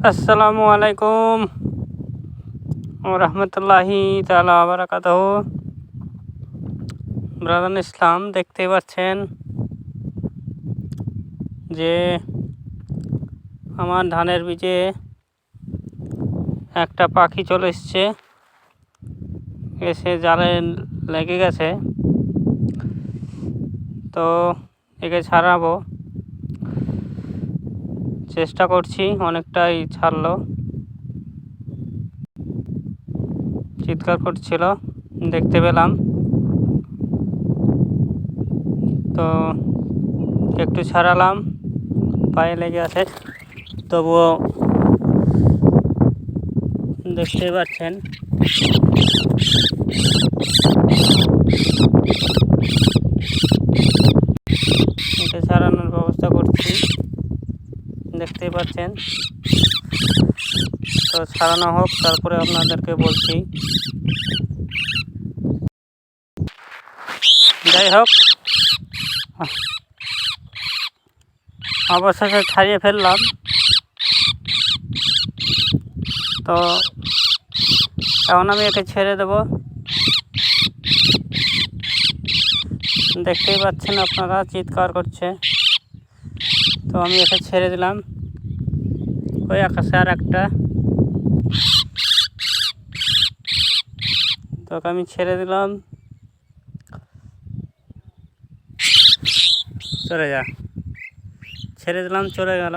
আসসালামু আলাইকুম রহমতুল্লাহি তাআলা ওয়া বারাকাতুহু। ব্রাদার ইসলাম, দেখতে পাচ্ছেন যে আমার ধানের বীজে একটা পাখি চলে এসে জালে লেগে গেছে। তো একে ছাড়াবো, চেষ্টা করছি, অনেকটাই ছাড়লো, চিৎকার করছিল, দেখতে পেলাম। তো একটু ছাড়ালাম, পায়ে লেগে আছে, তবুও দেখতে পাচ্ছেন একে ছাড়ানোর ব্যবস্থা করছি, দেখতে পাচ্ছেন। তো ছাড়ানো হোক, তারপরে আপনাদেরকে বলছি। যাই হোক, অবশেষে ছাড়িয়ে ফেললাম। তো এখন আমি একে ছেড়ে দেব। দেখতেই পাচ্ছেন আপনারা, চিৎকার করছে। তো আমি একে ছেড়ে দিলাম। ওই আকাশে আর একটা, তোকে আমি ছেড়ে দিলাম, চলে যা, ছেড়ে দিলাম, চলে গেল।